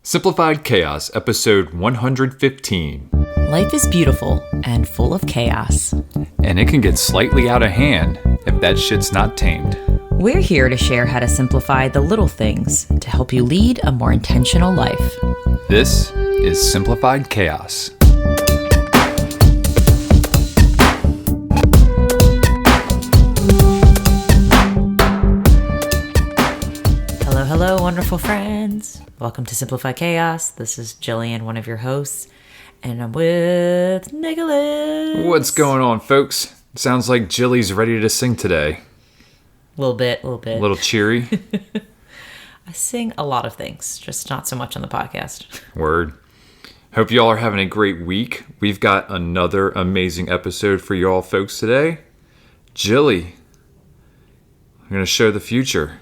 Simplified Chaos, episode 115. Life is beautiful and full of chaos. And it can get slightly out of hand if that shit's not tamed. We're here to share how to simplify the little things to help you lead a more intentional life. This is Simplified Chaos. Hello, wonderful friends. Welcome to Simplify Chaos. This is Jillian, one of your hosts, and I'm with Nicholas. What's going on, folks? Sounds like Jilly's ready to sing today. A little bit. A little cheery. I sing a lot of things, just not so much on the podcast. Word. Hope y'all are having a great week. We've got another amazing episode for y'all folks today. Jilly, I'm going to show the future.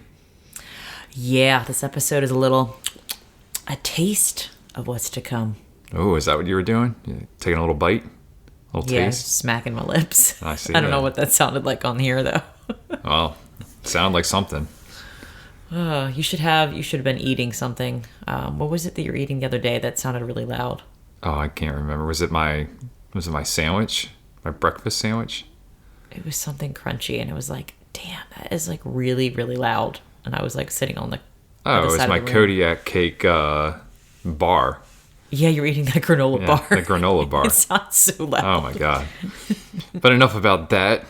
Yeah, this episode is a taste of what's to come. Oh, is that what you were doing? Taking a little bite? A little taste? Smacking my lips. I see. I don't know what that sounded like on here, though. Well, sounded like something. You should have been eating something. What was it that you were eating the other day that sounded really loud? Oh, I can't remember. Was it my sandwich? My breakfast sandwich? It was something crunchy, and it was like, damn, that is like really, really loud. And I was like sitting on the other side of the room. Kodiak cake bar. Yeah, you're eating that granola bar. The granola bar. It sounds so loud. Oh my god. But enough about that.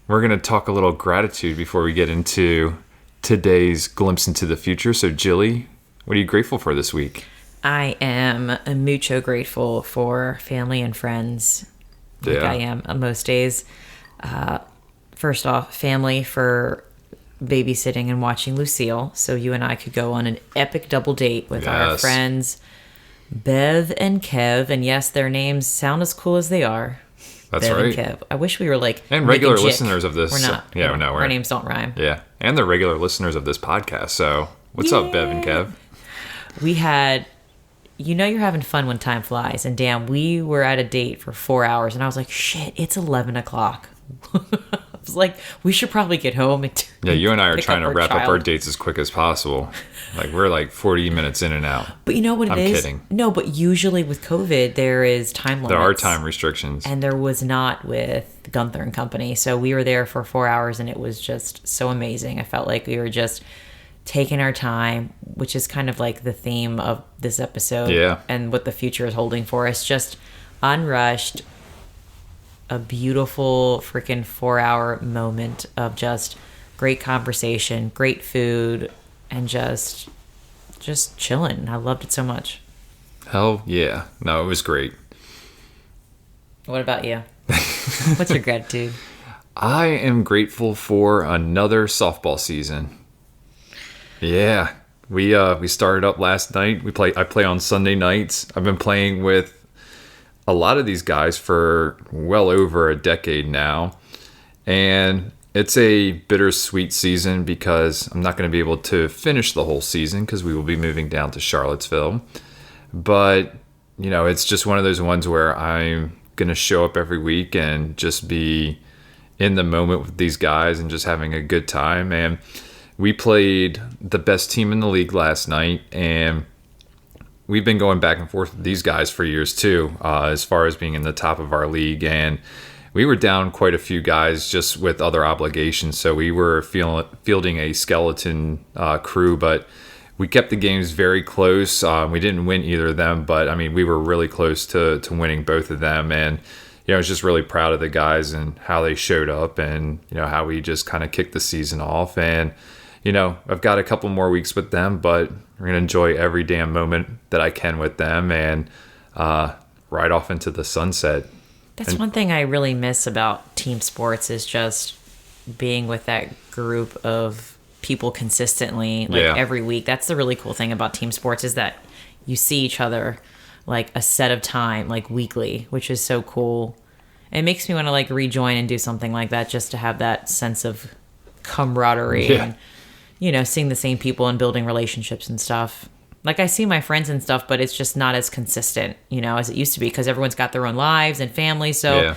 We're going to talk a little gratitude before we get into today's glimpse into the future. So Jilly, what are you grateful for this week? I am mucho grateful for family and friends. Like I am on most days. First off, family for babysitting and watching Lucille, so you and I could go on an epic double date with our friends Bev and Kev. And yes, their names sound as cool as they are. That's Bev right. And Kev. I wish we were like and regular listeners of this. We're not. Yeah, no, our names don't rhyme. Yeah, and they're regular listeners of this podcast. So what's up, Bev and Kev? We had. You're having fun when time flies. And damn, we were at a date for 4 hours, and I was like, shit, it's 11 o'clock. I was like, we should probably get home. You and I are trying to wrap up our dates as quick as possible. Like, we're like 40 minutes in and out. But you know what it is? I'm kidding. No, but usually with COVID, there is time limits. There are time restrictions. And there was not with Gunther and Company. So we were there for 4 hours, and it was just so amazing. I felt like we were just taking our time, which is kind of like the theme of this episode. Yeah. And what the future is holding for us. Just unrushed, a beautiful freaking 4 hour moment of just great conversation, great food, and just chilling. I loved it so much. Hell yeah. No, it was great. What about you? What's your gratitude? I am grateful for another softball season. Yeah. We started up last night. I play on Sunday nights. I've been playing with a lot of these guys for well over a decade now. And it's a bittersweet season because I'm not going to be able to finish the whole season because we will be moving down to Charlottesville. But, it's just one of those ones where I'm going to show up every week and just be in the moment with these guys and just having a good time. And we played the best team in the league last night, and we've been going back and forth with these guys for years too, as far as being in the top of our league. And we were down quite a few guys just with other obligations. So we were fielding a skeleton crew, but we kept the games very close. We didn't win either of them, but I mean, we were really close to winning both of them. And, I was just really proud of the guys and how they showed up and, how we just kind of kicked the season off. And, I've got a couple more weeks with them, but we're going to enjoy every damn moment that I can with them and ride off into the sunset. That's one thing I really miss about team sports is just being with that group of people consistently, every week. That's the really cool thing about team sports is that you see each other like a set of time, like weekly, which is so cool. It makes me want to rejoin and do something like that just to have that sense of camaraderie and seeing the same people and building relationships and stuff. Like, I see my friends and stuff, but it's just not as consistent, as it used to be because everyone's got their own lives and families. So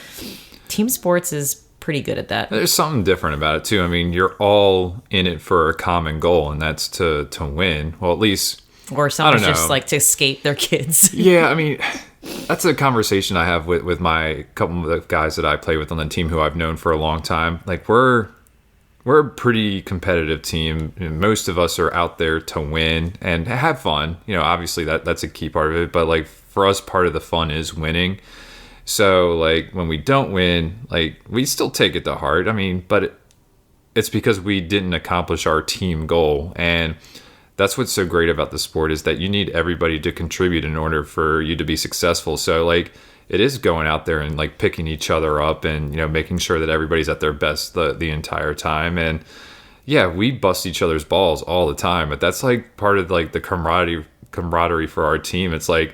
team sports is pretty good at that. There's something different about it too. I mean, you're all in it for a common goal, and that's to win. Well, at least, or someone's just like to escape their kids. Yeah, I mean, that's a conversation I have with my couple of the guys that I play with on the team who I've known for a long time. Like, we're a pretty competitive team. Most of us are out there to win and have fun. Obviously that's a key part of it. But like for us, part of the fun is winning. So like when we don't win, like we still take it to heart. I mean, but it's because we didn't accomplish our team goal. And that's what's so great about the sport is that you need everybody to contribute in order for you to be successful. So like it is going out there and like picking each other up and, making sure that everybody's at their best the entire time. And yeah, we bust each other's balls all the time, but that's like part of like the camaraderie for our team. It's like,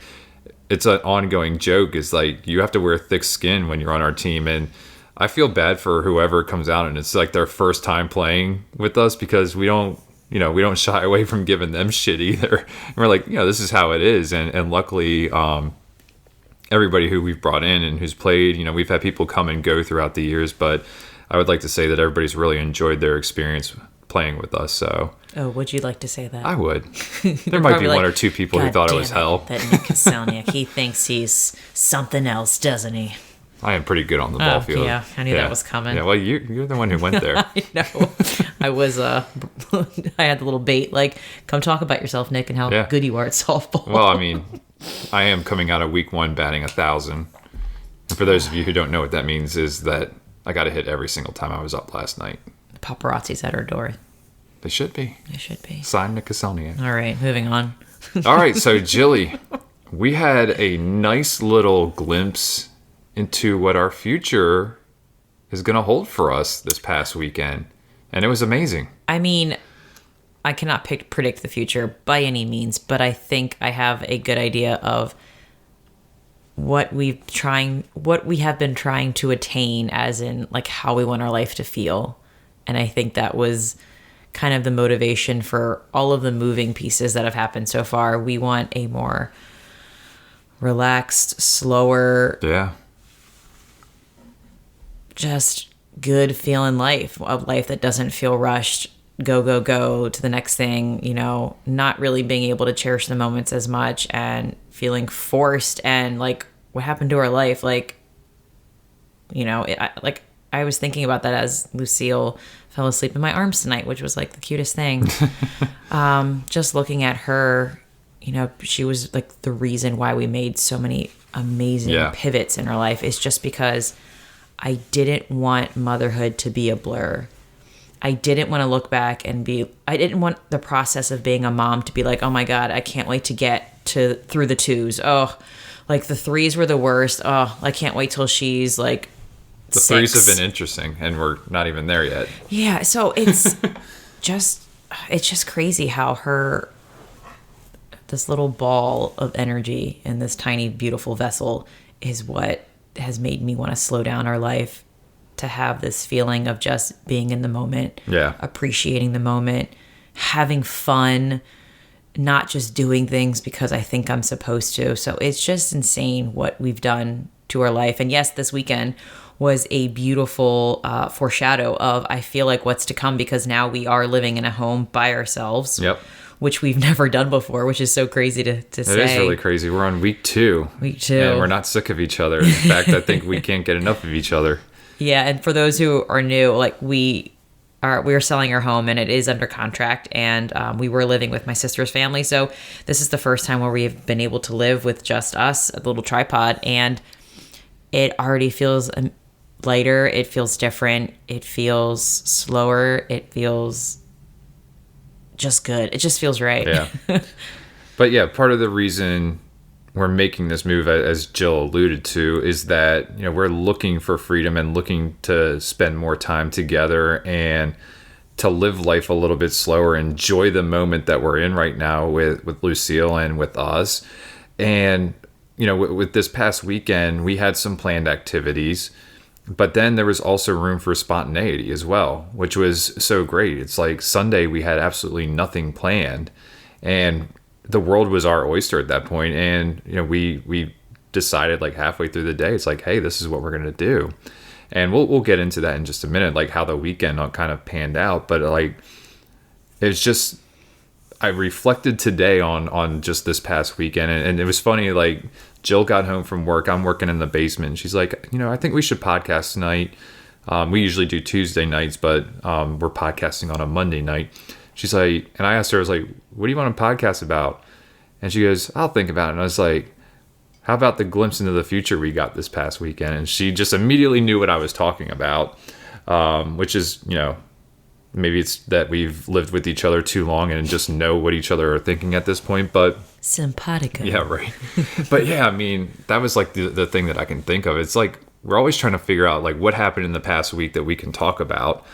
it's an ongoing joke is like, you have to wear thick skin when you're on our team. And I feel bad for whoever comes out and it's like their first time playing with us because we don't shy away from giving them shit either. And we're like, this is how it is. And luckily, everybody who we've brought in and who's played, we've had people come and go throughout the years, but I would like to say that everybody's really enjoyed their experience playing with us. So, would you like to say that? I would. There might be one or two people who thought it was hell. That Nick Kaselniak, he thinks he's something else, doesn't he? I am pretty good on the ball field. Yeah, I knew that was coming. Yeah, well, you're the one who went there. I know. I was, I had the little bait, like, come talk about yourself, Nick, and how good you are at softball. Well, I mean, I am coming out of week 1 batting 1,000. And for those of you who don't know what that means is that I got a hit every single time I was up last night. The paparazzi's at our door. They should be. They should be. Signed Nick Kaselniak. All right, moving on. All right, so Jilly, we had a nice little glimpse into what our future is going to hold for us this past weekend. And it was amazing. I mean, I cannot predict the future by any means, but I think I have a good idea of what we have been trying to attain, as in like how we want our life to feel. And I think that was kind of the motivation for all of the moving pieces that have happened so far. We want a more relaxed, slower, just good feeling life, a life that doesn't feel rushed, go to the next thing, not really being able to cherish the moments as much and feeling forced. And like what happened to our life, like, I was thinking about that as Lucille fell asleep in my arms tonight, which was like the cutest thing. Just looking at her, she was like the reason why we made so many amazing pivots in her life, is just because I didn't want motherhood to be a blur. I didn't want to look back and I didn't want the process of being a mom to be like, oh my God, I can't wait to get through the 2s. Oh, like the 3s were the worst. Oh, I can't wait till she's like the 6. 3s have been interesting and we're not even there yet. Yeah. So it's just crazy how this little ball of energy in this tiny, beautiful vessel is what has made me want to slow down our life, to have this feeling of just being in the moment, appreciating the moment, having fun, not just doing things because I think I'm supposed to. So it's just insane what we've done to our life. And yes, this weekend was a beautiful foreshadow of, I feel like, what's to come, because now we are living in a home by ourselves. Yep. Which we've never done before, which is so crazy to say. It is really crazy. We're on week 2. And we're not sick of each other. In fact, I think we can't get enough of each other. Yeah, and for those who are new, like we are selling our home and it is under contract, and we were living with my sister's family. So this is the first time where we've been able to live with just us, a little tripod, and it already feels lighter. It feels different. It feels slower. It feels just good. It just feels right. Yeah. But yeah, part of the reason we're making this move, as Jill alluded to, is that we're looking for freedom and looking to spend more time together and to live life a little bit slower, enjoy the moment that we're in right now with Lucille and with us. And with this past weekend, we had some planned activities, but then there was also room for spontaneity as well, which was so great. It's like Sunday we had absolutely nothing planned, and the world was our oyster at that point. And we decided like halfway through the day, it's like, hey, this is what we're gonna do. And we'll get into that in just a minute, like how the weekend kind of panned out. But like, it's just, I reflected today on just this past weekend, and it was funny. Like, Jill got home from work. I'm working in the basement. And she's like, I think we should podcast tonight. We usually do Tuesday nights, but we're podcasting on a Monday night. She's like, and I asked her, I was like, what do you want to podcast about? And she goes, I'll think about it. And I was like, how about the glimpse into the future we got this past weekend? And she just immediately knew what I was talking about, which is, maybe it's that we've lived with each other too long and just know what each other are thinking at this point. But simpatico. Yeah, right. But yeah, I mean, that was like the thing that I can think of. It's like we're always trying to figure out like what happened in the past week that we can talk about.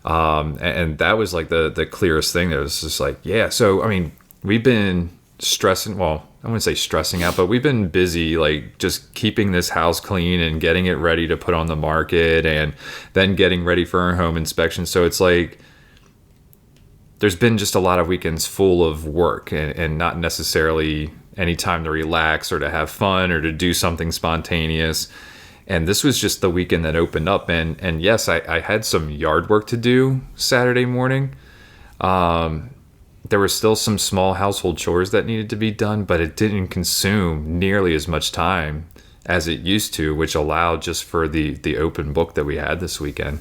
And that was like the clearest thing. That was just like, yeah. So, I mean, we've been stressing, well, I wouldn't say stressing out, but we've been busy, like just keeping this house clean and getting it ready to put on the market and then getting ready for our home inspection. So it's like, there's been just a lot of weekends full of work and not necessarily any time to relax or to have fun or to do something spontaneous. And this was just the weekend that opened up. And yes, I had some yard work to do Saturday morning. There were still some small household chores that needed to be done, but it didn't consume nearly as much time as it used to, which allowed just for the open book that we had this weekend.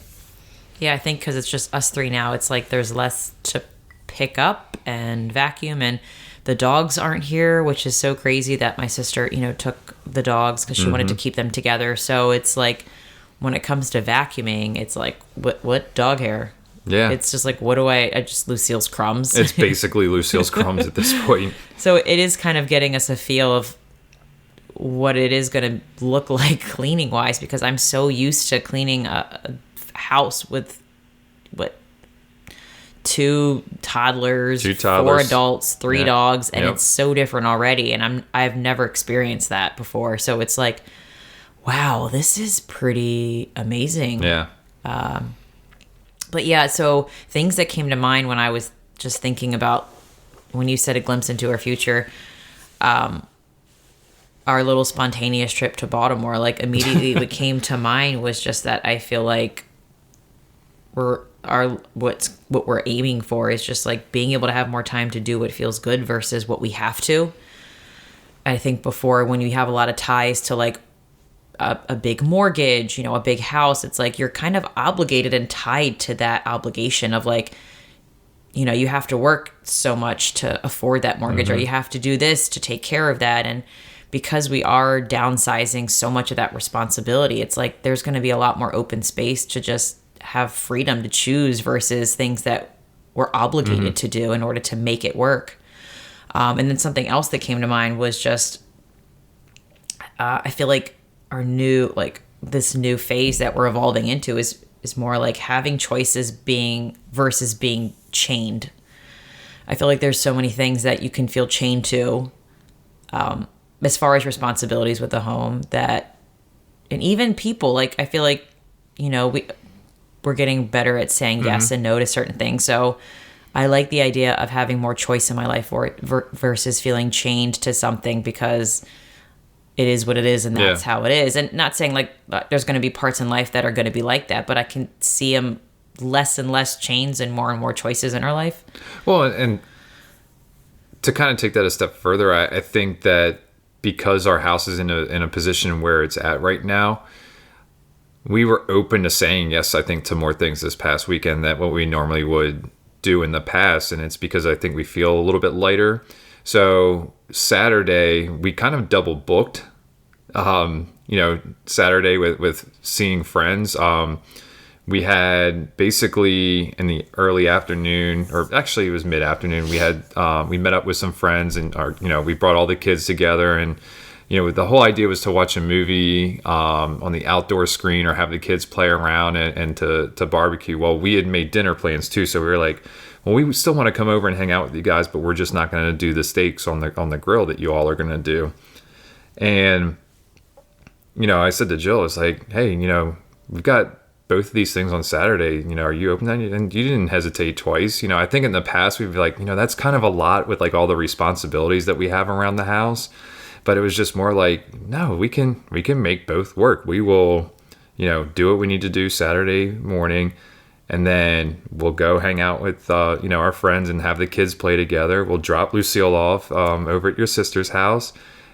Yeah, I think because it's just us three now, it's like there's less to pick up and vacuum, and the dogs aren't here, which is so crazy that my sister, took the dogs because she wanted to keep them together. So it's like when it comes to vacuuming, it's like, what dog hair? Yeah. It's just like, what do I just Lucille's crumbs. It's basically Lucille's crumbs at this point. So it is kind of getting us a feel of what it is going to look like cleaning wise, because I'm so used to cleaning a house with two toddlers, 4 adults, 3 dogs, and it's so different already, and I've never experienced that before. So it's like, wow, this is pretty amazing. Yeah. But yeah, so things that came to mind when I was just thinking about when you said a glimpse into our future, our little spontaneous trip to Baltimore, like immediately what came to mind was just that I feel like what we're aiming for is just like being able to have more time to do what feels good versus what we have to. I think before, when you have a lot of ties to like a big mortgage, a big house, it's like you're kind of obligated and tied to that obligation of like, you have to work so much to afford that mortgage, or you have to do this to take care of that. And because we are downsizing so much of that responsibility, it's like there's going to be a lot more open space to just have freedom to choose versus things that we're obligated to do in order to make it work. And then something else that came to mind was just, I feel like our new, like this new phase that we're evolving into is more like having choices versus being chained. I feel like there's so many things that you can feel chained to, as far as responsibilities with the home, and even people, like I feel like, we're getting better at saying yes and no to certain things. So I like the idea of having more choice in my life versus feeling chained to something because it is what it is and that's how it is. And not saying like there's going to be parts in life that are going to be like that, but I can see them less and less chains and more choices in our life. Well, and to kind of take that a step further, I think that because our house is in a position where it's at right now, we were open to saying yes, I think, to more things this past weekend than what we normally would do in the past. And it's because I think we feel a little bit lighter. So Saturday, we kind of double booked, Saturday with seeing friends. We had basically in the early afternoon, or actually it was mid-afternoon, we met up with some friends and we brought all the kids together, and the whole idea was to watch a movie on the outdoor screen or have the kids play around and to barbecue. Well, we had made dinner plans too, so we were like, well, we still want to come over and hang out with you guys, but we're just not going to do the steaks on the grill that you all are going to do. And I said to Jill, it's like, hey, we've got both of these things on Saturday, are you open then? And you didn't hesitate twice. I think in the past we'd be like, that's kind of a lot with like all the responsibilities that we have around the house. But it was just more like, no, we can make both work. We will, do what we need to do Saturday morning. And then we'll go hang out with, our friends and have the kids play together. We'll drop Lucille off over at your sister's house.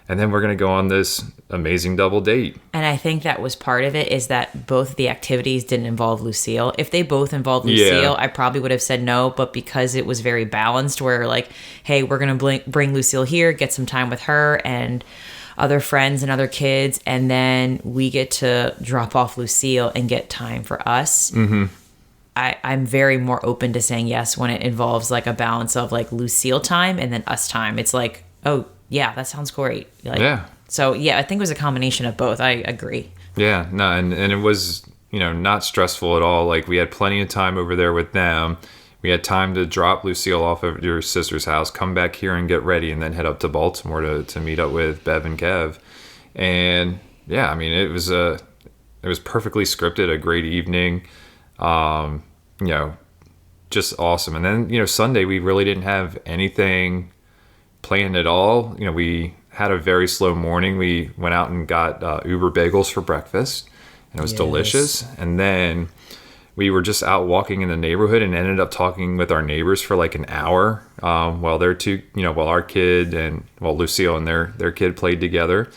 And then we're going to go on this amazing double date. And I think that was part of it, is that both of the activities didn't involve Lucille. If they both involved Lucille, I probably would have said no. But because it was very balanced, where like, hey, we're going to bring Lucille here, get some time with her and other friends and other kids. And then we get to drop off Lucille and get time for us. Mm-hmm. I'm very more open to saying yes when it involves like a balance of like Lucille time and then us time. It's like, oh, yeah, that sounds great. Like, yeah. So, yeah, I think it was a combination of both. I agree. Yeah, no, and it was, not stressful at all. Like, we had plenty of time over there with them. We had time to drop Lucille off at your sister's house, come back here and get ready, and then head up to Baltimore to meet up with Bev and Kev. And, yeah, I mean, it was perfectly scripted, a great evening. Just awesome. And then, Sunday, we really didn't have anything planned at all. We had a very slow morning. We went out and got Uber bagels for breakfast, and it was delicious. And then we were just out walking in the neighborhood and ended up talking with our neighbors for like an hour while while our kid and Lucille and their kid played together.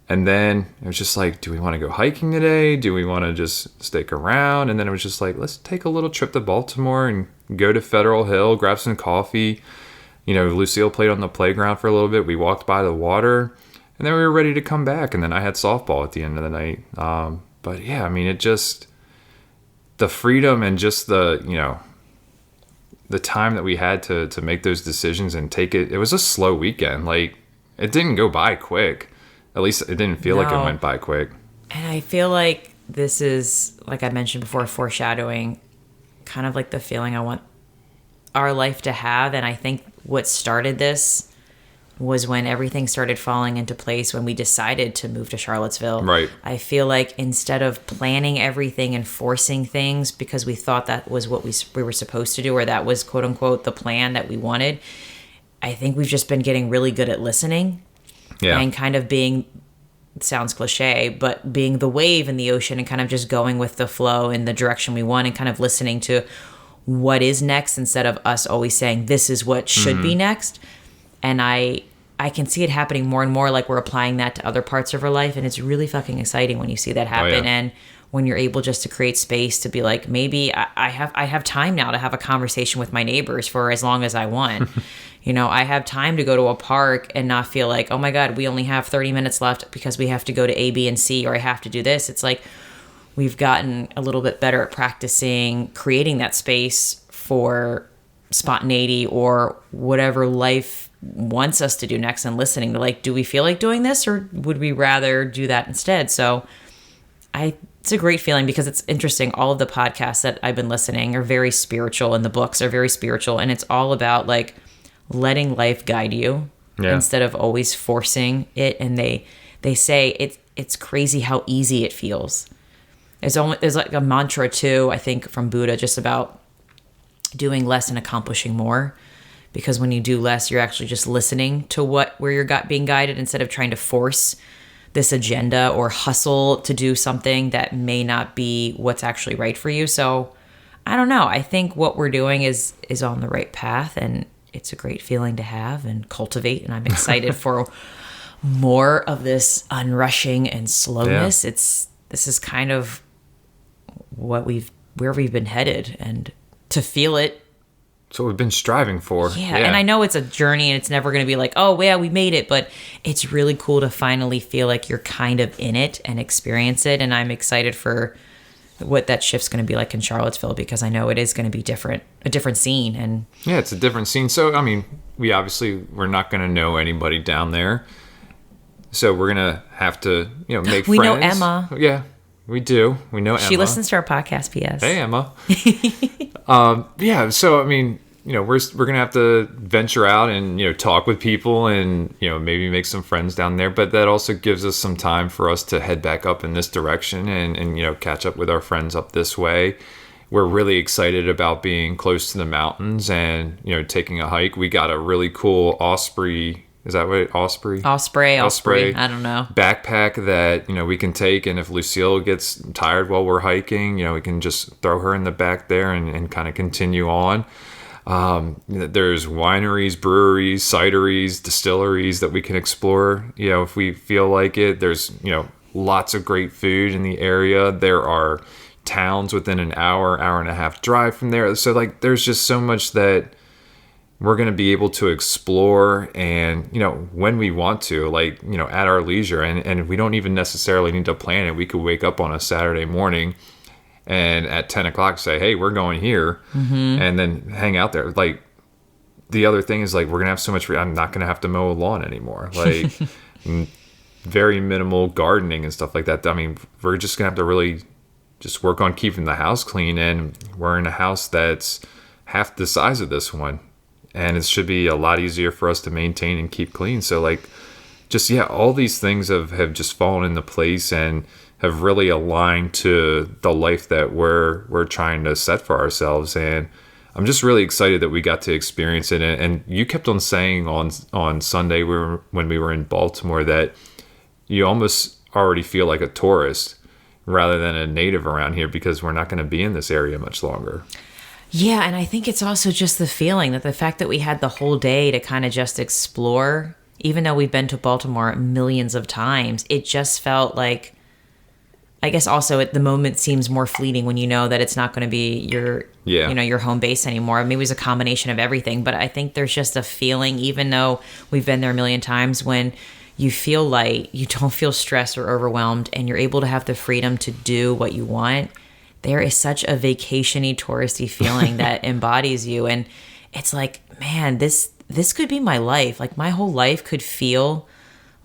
And then it was just like, do we want to go hiking today? Do we want to just stick around? And then it was just like, let's take a little trip to Baltimore and go to Federal Hill, grab some coffee. Lucille played on the playground for a little bit. We walked by the water, and then we were ready to come back. And then I had softball at the end of the night. But yeah, I mean, it just, the freedom and just the time that we had to make those decisions and take it. It was a slow weekend. Like, it didn't go by quick. At least it didn't feel like it went by quick. And I feel like this is, like I mentioned before, foreshadowing kind of like the feeling I want our life to have. And I think what started this was when everything started falling into place when we decided to move to Charlottesville. Right. I feel like instead of planning everything and forcing things because we thought that was what we were supposed to do, or that was quote unquote the plan that we wanted, I think we've just been getting really good at listening. Yeah. And kind of being, sounds cliche, but being the wave in the ocean and kind of just going with the flow in the direction we want and kind of listening to what is next instead of us always saying this is what should be next. And I can see it happening more and more, like we're applying that to other parts of our life, and it's really fucking exciting when you see that happen. Oh, yeah. And when you're able just to create space to be like, maybe I have time now to have a conversation with my neighbors for as long as I want. I have time to go to a park and not feel like, oh my God, we only have 30 minutes left because we have to go to A, B, and C, or I have to do this. It's like we've gotten a little bit better at practicing creating that space for spontaneity or whatever life wants us to do next, and listening to like, do we feel like doing this, or would we rather do that instead? So it's a great feeling, because it's interesting. All of the podcasts that I've been listening are very spiritual, and the books are very spiritual, and it's all about like letting life guide you instead of always forcing it. And they say it's crazy how easy it feels. There's like a mantra too, I think, from Buddha, just about doing less and accomplishing more. Because when you do less, you're actually just listening to where you're being guided, instead of trying to force this agenda or hustle to do something that may not be what's actually right for you. So I don't know. I think what we're doing is on the right path, and it's a great feeling to have and cultivate. And I'm excited for more of this unrushing and slowness. Yeah. This is kind of where we've been headed, and to feel it. It's what we've been striving for. Yeah, and I know it's a journey, and it's never going to be like, oh, yeah, we made it. But it's really cool to finally feel like you're kind of in it and experience it. And I'm excited for what that shift's going to be like in Charlottesville, because I know it is going to be a different scene. And yeah, it's a different scene. So, I mean, we're not going to know anybody down there. So we're going to have to, make friends. We know Emma. Yeah, we do. We know Emma. She listens to our podcast, P.S. Hey, Emma. Yeah, so, I mean, we're going to have to venture out and, talk with people and, maybe make some friends down there. But that also gives us some time for us to head back up in this direction and catch up with our friends up this way. We're really excited about being close to the mountains and, taking a hike. We got a really cool Osprey Is that what Osprey? Osprey. I don't know. Backpack that, we can take, and if Lucille gets tired while we're hiking, we can just throw her in the back there and kind of continue on. There's wineries, breweries, cideries, distilleries that we can explore, if we feel like it. There's, lots of great food in the area. There are towns within an hour and a half drive from there. So like, there's just so much that we're going to be able to explore, and, when we want to, like, at our leisure, and we don't even necessarily need to plan it. We could wake up on a Saturday morning and at 10 o'clock say, hey, we're going here, and then hang out there. Like, the other thing is, like, we're going to have so much I'm not going to have to mow a lawn anymore. Like, very minimal gardening and stuff like that. I mean, we're just going to have to really just work on keeping the house clean, and we're in a house that's half the size of this one. And it should be a lot easier for us to maintain and keep clean. So, like, just, all these things have just fallen into place and have really aligned to the life that we're trying to set for ourselves. And I'm just really excited that we got to experience it. And you kept on saying on Sunday when we were in Baltimore that you almost already feel like a tourist rather than a native around here, because we're not going to be in this area much longer. Yeah, and I think it's also just the feeling that the fact that we had the whole day to kind of just explore, even though we've been to Baltimore millions of times, it just felt like, I guess also the moment seems more fleeting when you know that it's not going to be your home base anymore. Maybe it was a combination of everything, but I think there's just a feeling, even though we've been there a million times, when you feel light, you don't feel stressed or overwhelmed, and you're able to have the freedom to do what you want. There is such a vacation-y, touristy feeling that embodies you. And it's like, man, this could be my life. Like, my whole life could feel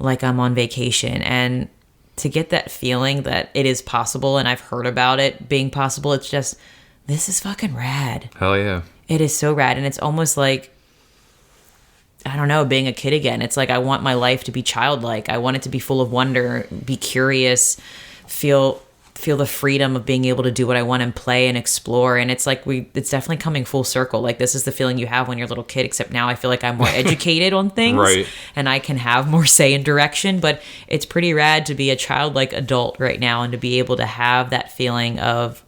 like I'm on vacation. And to get that feeling that it is possible, and I've heard about it being possible, it's just, this is fucking rad. Hell yeah. It is so rad. And it's almost like, I don't know, being a kid again. It's like, I want my life to be childlike. I want it to be full of wonder, be curious, feel the freedom of being able to do what I want and play and explore. And it's like, it's definitely coming full circle. Like, this is the feeling you have when you're a little kid, except now I feel like I'm more educated on things, right, and I can have more say and direction. But it's pretty rad to be a childlike adult right now, and to be able to have that feeling of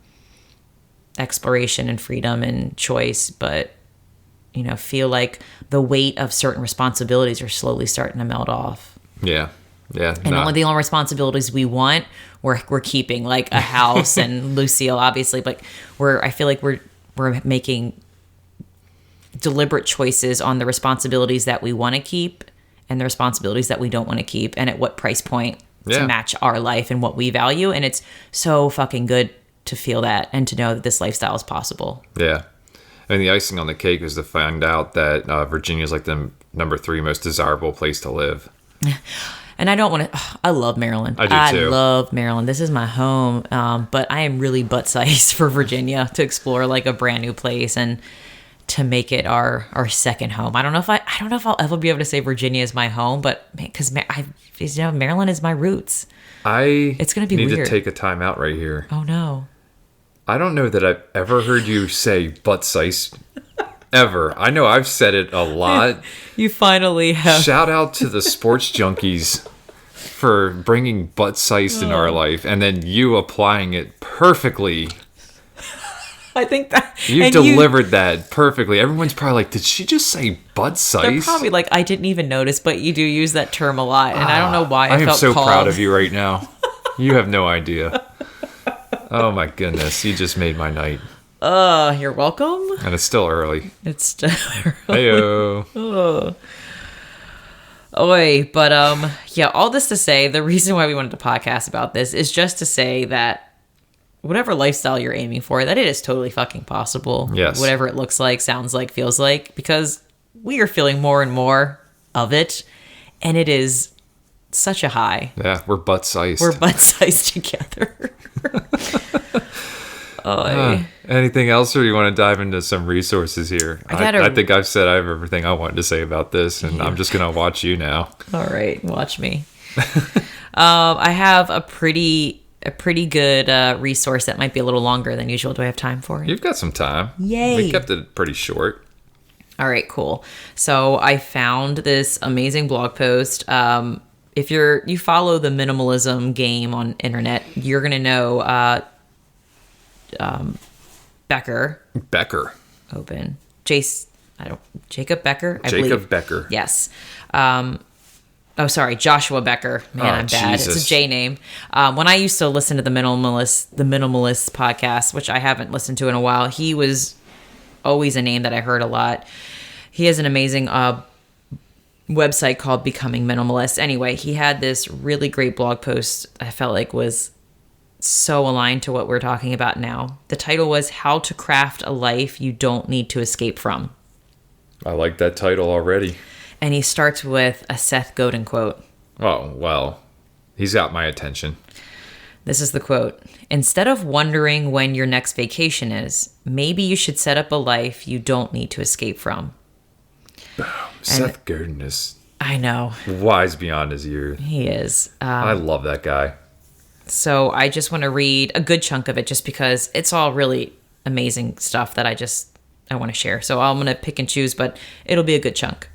exploration and freedom and choice, but, feel like the weight of certain responsibilities are slowly starting to melt off. Yeah. Yeah. And the only responsibilities we want, we're keeping, like a house and Lucille, obviously, but I feel like we're making deliberate choices on the responsibilities that we want to keep and the responsibilities that we don't want to keep, and at what price point to match our life and what we value. And it's so fucking good to feel that and to know that this lifestyle is possible. Yeah. And the icing on the cake is to find out that Virginia is like the number 3 most desirable place to live. And I don't want to, I love Maryland. I do too. I love Maryland. This is my home. But I am really butt-sized for Virginia to explore like a brand new place and to make it our second home. I don't know if I'll ever be able to say Virginia is my home, but because Maryland is my roots. It's going to be weird. Need to take a time out right here. Oh no. I don't know that I've ever heard you say butt-sized ever. I know I've said it a lot. You finally have. Shout out to the sports junkies for bringing butt-sized in our life, and then you applying it perfectly. I think that you delivered that perfectly. Everyone's probably like, did she just say butt-sized? They're probably like, I didn't even notice, but you do use that term a lot, and I don't know why I am felt so called. Proud of you right now. You have no idea. Oh my goodness, you just made my night. You're welcome. And it's still early. It's still early. Heyo. Oy, but yeah, all this to say, the reason why we wanted to podcast about this is just to say that whatever lifestyle you're aiming for, that it is totally fucking possible. Yes. Whatever it looks like, sounds like, feels like, because we are feeling more and more of it, and it is such a high. Yeah, we're butt-sized. We're butt-sized together. Anything else, or you want to dive into some resources here? I think I've said I have everything I wanted to say about this, and I'm just going to watch you now. All right, watch me. I have a pretty good resource that might be a little longer than usual. Do I have time for it? You've got some time. Yay. We kept it pretty short. All right, cool. So I found this amazing blog post. If you follow the minimalism game on internet, you're gonna know Becker. Open. Jacob Becker. I believe. Jacob Becker. Yes. Joshua Becker. Man, I'm bad. Jesus. It's a J name. When I used to listen to the Minimalist podcast, which I haven't listened to in a while, he was always a name that I heard a lot. He has an amazing website called Becoming Minimalist. Anyway, he had this really great blog post I felt like was so aligned to what we're talking about now. The title was How to Craft a Life You Don't Need to Escape From. I like that title already. And he starts with a Seth Godin quote. Oh, well, he's got my attention. This is the quote. Instead of wondering when your next vacation is, maybe you should set up a life you don't need to escape from. Seth Godin is... I know. Wise beyond his years. He is. I love that guy. So I just want to read a good chunk of it just because it's all really amazing stuff that I want to share. So I'm going to pick and choose, but it'll be a good chunk.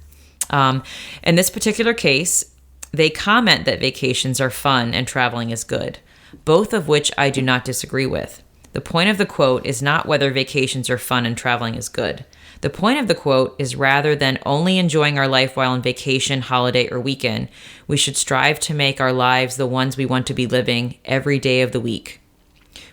In this particular case, they comment that vacations are fun and traveling is good, both of which I do not disagree with. The point of the quote is not whether vacations are fun and traveling is good. The point of the quote is rather than only enjoying our life while on vacation, holiday, or weekend, we should strive to make our lives the ones we want to be living every day of the week.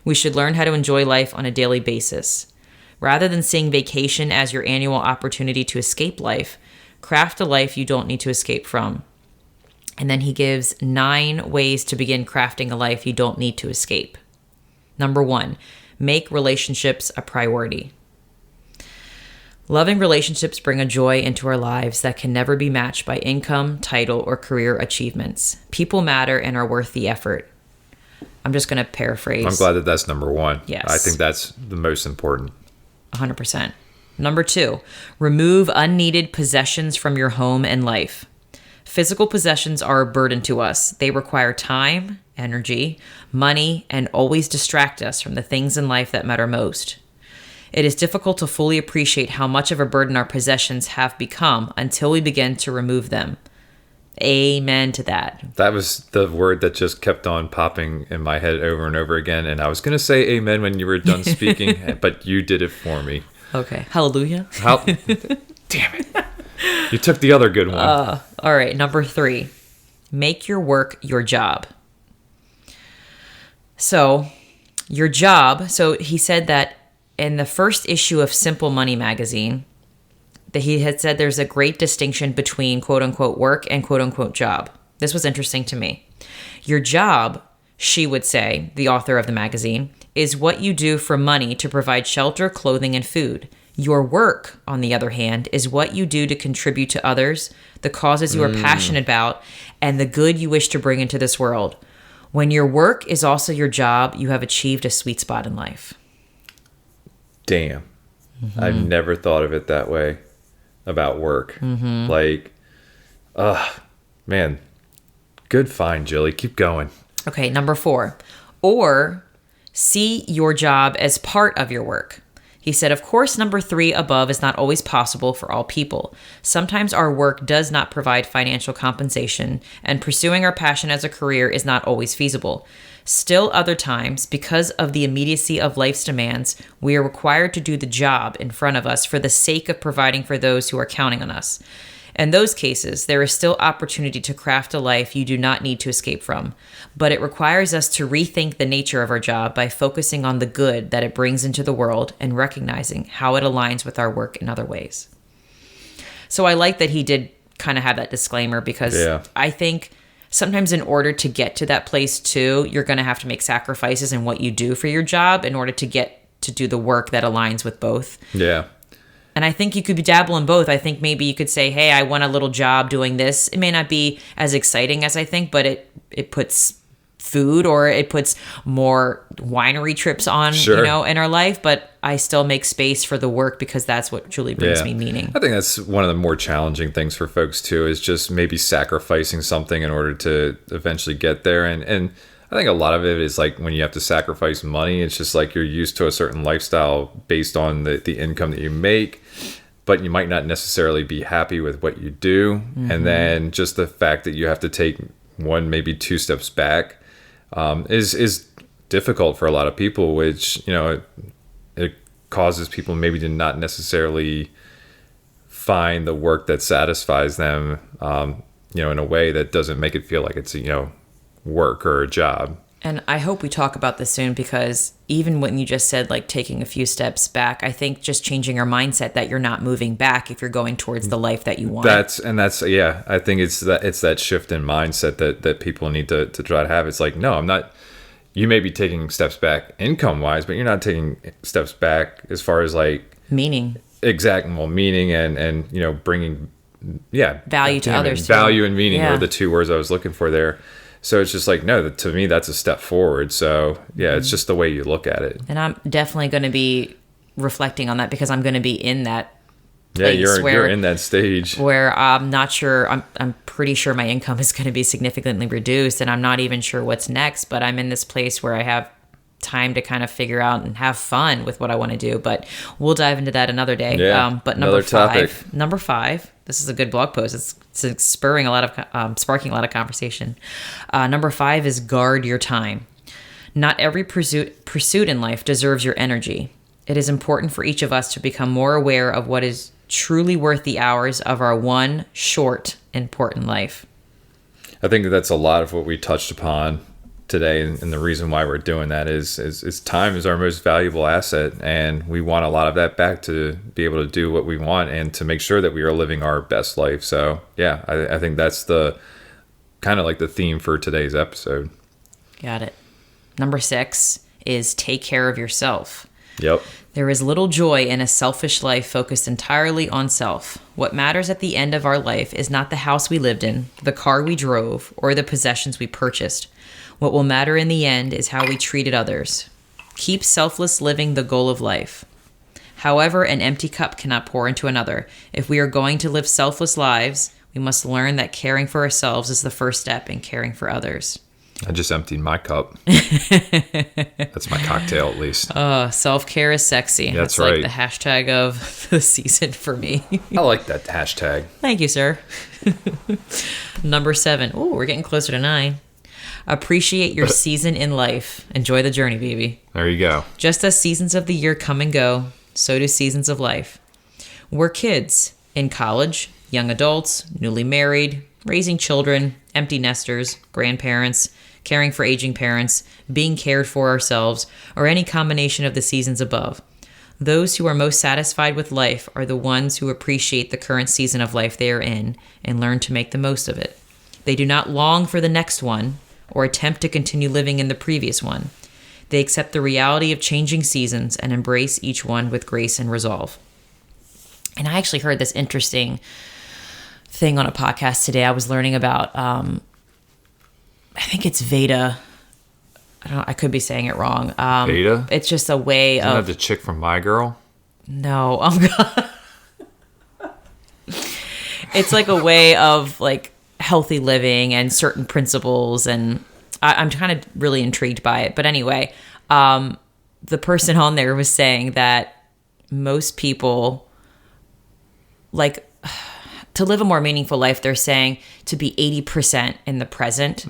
We should learn how to enjoy life on a daily basis. Rather than seeing vacation as your annual opportunity to escape life, craft a life you don't need to escape from. And then he gives 9 ways to begin crafting a life you don't need to escape. Number 1, make relationships a priority. Loving relationships bring a joy into our lives that can never be matched by income, title, or career achievements. People matter and are worth the effort. I'm just going to paraphrase. I'm glad that that's number 1. Yes. I think that's the most important. 100%. Number 2, remove unneeded possessions from your home and life. Physical possessions are a burden to us. They require time, energy, money, and always distract us from the things in life that matter most. It is difficult to fully appreciate how much of a burden our possessions have become until we begin to remove them. Amen to that. That was the word that just kept on popping in my head over and over again. And I was going to say amen when you were done speaking, but you did it for me. Okay. Hallelujah. Damn it. You took the other good one. All right. Number 3, make your work your job. So your job. So he said that in the first issue of Simple Money magazine, that he had said there's a great distinction between quote unquote work and quote unquote job. This was interesting to me. Your job, she would say, the author of the magazine, is what you do for money to provide shelter, clothing, and food. Your work, on the other hand, is what you do to contribute to others, the causes you are passionate about, and the good you wish to bring into this world. When your work is also your job, you have achieved a sweet spot in life. Damn. Mm-hmm. I've never thought of it that way about work. Mm-hmm. Like, man, good find, Jilly. Keep going. Okay, number 4. Or see your job as part of your work. He said, of course, number 3 above is not always possible for all people. Sometimes our work does not provide financial compensation, and pursuing our passion as a career is not always feasible. Still other times, because of the immediacy of life's demands, we are required to do the job in front of us for the sake of providing for those who are counting on us. In those cases, there is still opportunity to craft a life you do not need to escape from, but it requires us to rethink the nature of our job by focusing on the good that it brings into the world and recognizing how it aligns with our work in other ways. So I like that he did kind of have that disclaimer because I think sometimes in order to get to that place too, you're going to have to make sacrifices in what you do for your job in order to get to do the work that aligns with both. Yeah. And I think you could dabble in both. I think maybe you could say, hey, I want a little job doing this. It may not be as exciting as I think, but it puts food or it puts more winery trips on, in our life. But I still make space for the work because that's what truly brings me meaning. I think that's one of the more challenging things for folks too, is just maybe sacrificing something in order to eventually get there. And I think a lot of it is like when you have to sacrifice money, it's just like you're used to a certain lifestyle based on the income that you make. but you might not necessarily be happy with what you do. And then just the fact that you have to take one, maybe two steps back is difficult for a lot of people, which, it causes people maybe to not necessarily find the work that satisfies them, in a way that doesn't make it feel like it's, work or a job. And I hope we talk about this soon, because even when you just said like taking a few steps back, I think just changing your mindset that you're not moving back if you're going towards the life that you want. I think it's that shift in mindset that people need to try to have. It's like, no, I'm not. You may be taking steps back income wise, but you're not taking steps back as far as like meaning. Exactly. Well, meaning and bringing value to others. Value and meaning are the two words I was looking for there. So it's just like, no, to me, that's a step forward. So, it's just the way you look at it. And I'm definitely going to be reflecting on that, because I'm going to be in that place. Yeah, you're in that stage. Where I'm not sure, I'm pretty sure my income is going to be significantly reduced, and I'm not even sure what's next. But I'm in this place where I have time to kind of figure out and have fun with what I want to do. But we'll dive into that another day. Yeah, but number five, this is a good blog post. It's sparking a lot of conversation. Number 5 is guard your time. Not every pursuit in life deserves your energy. It is important for each of us to become more aware of what is truly worth the hours of our one short, important life. I think that's a lot of what we touched upon today, and the reason why we're doing that is time is our most valuable asset, and we want a lot of that back to be able to do what we want and to make sure that we are living our best life. So I think that's the kind of like the theme for today's episode. Got it. Number 6 is take care of yourself. Yep. There is little joy in a selfish life focused entirely on self. What matters at the end of our life is not the house we lived in, the car we drove, or the possessions we purchased. What will matter in the end is how we treated others. Keep selfless living the goal of life. However, an empty cup cannot pour into another. If we are going to live selfless lives, we must learn that caring for ourselves is the first step in caring for others. I just emptied my cup. That's my cocktail, at least. Self-care is sexy. That's right. Like the hashtag of the season for me. I like that hashtag. Thank you, sir. Number 7. Ooh, we're getting closer to 9. Appreciate your season in life. Enjoy the journey, baby. There you go. Just as seasons of the year come and go, so do seasons of life. We're kids in college, young adults, newly married, raising children, empty nesters, grandparents, caring for aging parents, being cared for ourselves, or any combination of the seasons above. Those who are most satisfied with life are the ones who appreciate the current season of life they are in and learn to make the most of it. They do not long for the next one or attempt to continue living in the previous one. They accept the reality of changing seasons and embrace each one with grace and resolve. And I actually heard this interesting thing on a podcast today. I was learning about, I think it's Veda. I could be saying it wrong. Veda? It's just a way Isn't that the chick from My Girl? No. It's like a way of like healthy living and certain principles, and I'm kind of really intrigued by it. But anyway, the person on there was saying that most people, like, to live a more meaningful life, they're saying to be 80% in the present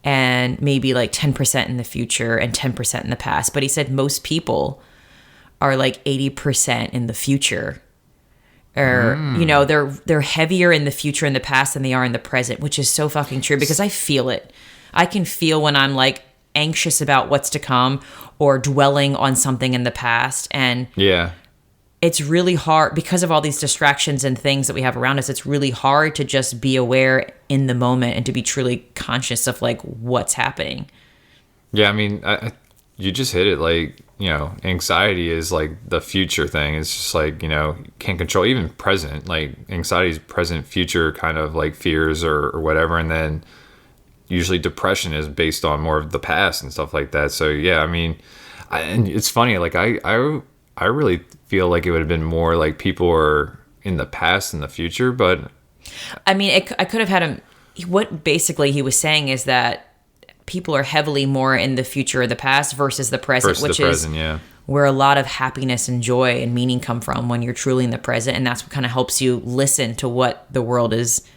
and maybe like 10% in the future and 10% in the past. But he said most people are like 80% in the future. Or, they're heavier in the future and the past than they are in the present, which is so fucking true, because I feel it. I can feel when I'm like anxious about what's to come or dwelling on something in the past. And it's really hard because of all these distractions and things that we have around us. It's really hard to just be aware in the moment and to be truly conscious of like what's happening. Yeah. I mean, you just hit it. Like, anxiety is like the future thing. It's just like, can't control even present, like anxiety is present, future kind of like fears or whatever. And then usually depression is based on more of the past and stuff like that. So yeah, I mean, and it's funny, like I really feel like it would have been more like people are in the past and the future, but I mean, I could have had him. What basically he was saying is that people are heavily more in the future or the past versus the present, where a lot of happiness and joy and meaning come from when you're truly in the present. And that's what kind of helps you listen to what the world is,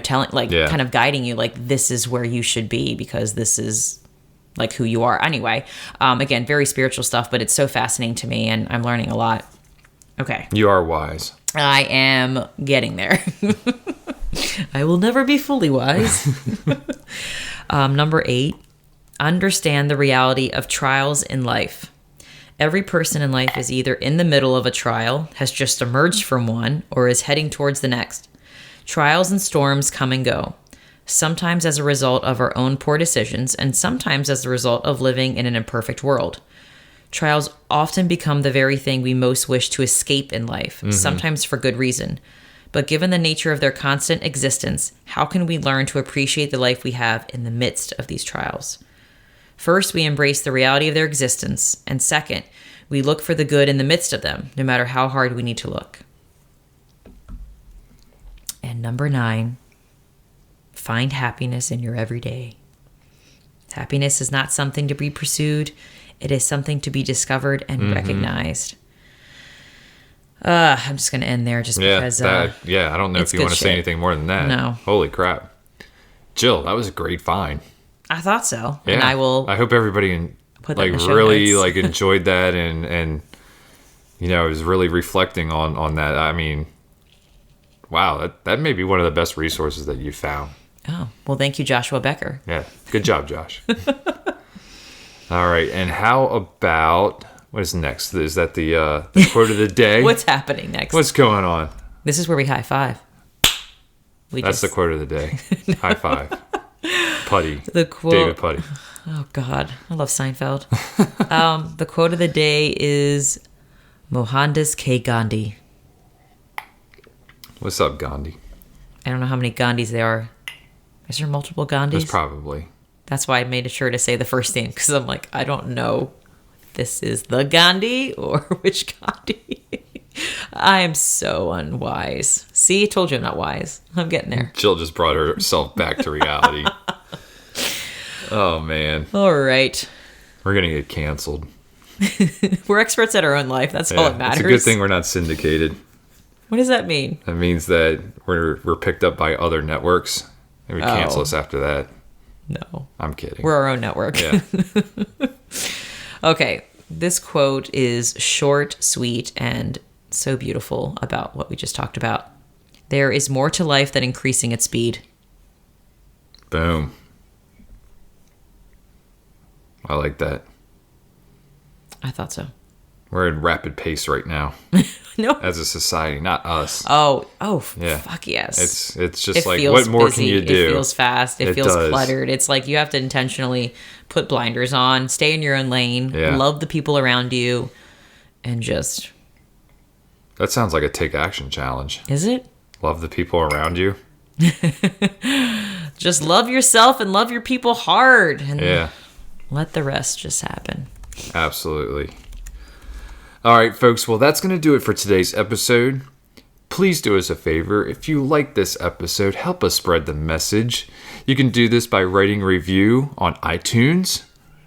telling, kind of guiding you, like, this is where you should be because this is like who you are. Anyway, again, very spiritual stuff, but it's so fascinating to me and I'm learning a lot. Okay. You are wise. I am getting there. I will never be fully wise. Number 8, understand the reality of trials in life. Every person in life is either in the middle of a trial, has just emerged from one, or is heading towards the next. Trials and storms come and go, sometimes as a result of our own poor decisions, and sometimes as a result of living in an imperfect world. Trials often become the very thing we most wish to escape in life, sometimes for good reason. But given the nature of their constant existence, how can we learn to appreciate the life we have in the midst of these trials? First, we embrace the reality of their existence, and second, we look for the good in the midst of them, no matter how hard we need to look. And number 9, find happiness in your everyday. Happiness is not something to be pursued. It is something to be discovered and recognized. I'm just going to end there just because... I don't know if you want to say anything more than that. No. Holy crap. Jill, that was a great find. I thought so. Yeah. And I will... I hope everybody really enjoyed that and is really reflecting on that. I mean, wow, that may be one of the best resources that you found. Oh, well, thank you, Joshua Becker. Yeah, good job, Josh. All right, and how about... What is next? Is that the quote of the day? What's happening next? What's going on? This is where we high five. That's the quote of the day. No. High five. Putty. The quote. David Putty. Oh, God. I love Seinfeld. The quote of the day is Mohandas K. Gandhi. What's up, Gandhi? I don't know how many Gandhis there are. Is there multiple Gandhis? There's probably. That's why I made sure to say the first name, because I'm like, I don't know if this is the Gandhi or which Gandhi. I am so unwise. See, I told you I'm not wise. I'm getting there. Jill just brought herself back to reality. Oh, man. All right. We're going to get canceled. We're experts at our own life. That's all that matters. It's a good thing we're not syndicated. What does that mean? That means that we're picked up by other networks. And we cancel us after that. No. I'm kidding. We're our own network. Yeah. Okay. This quote is short, sweet, and so beautiful about what we just talked about. There is more to life than increasing its speed. Boom. I like that. I thought so. We're in rapid pace right now. No. As a society, not us. Oh, yeah. Fuck yes. It's just like, what more busy. can you do? It feels fast. It feels cluttered. It's like you have to intentionally put blinders on, stay in your own lane, love the people around you, and just... That sounds like a take action challenge. Is it? Love the people around you. Just love yourself and love your people hard. And let the rest just happen. Absolutely. All right, folks. Well, that's going to do it for today's episode. Please do us a favor. If you like this episode, help us spread the message. You can do this by writing a review on iTunes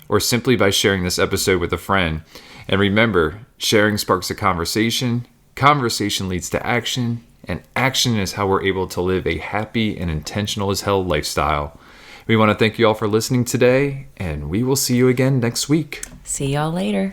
or simply by sharing this episode with a friend. And remember, sharing sparks a conversation. Conversation leads to action. And action is how we're able to live a happy and intentional as hell lifestyle. We want to thank you all for listening today, and we will see you again next week. See y'all later.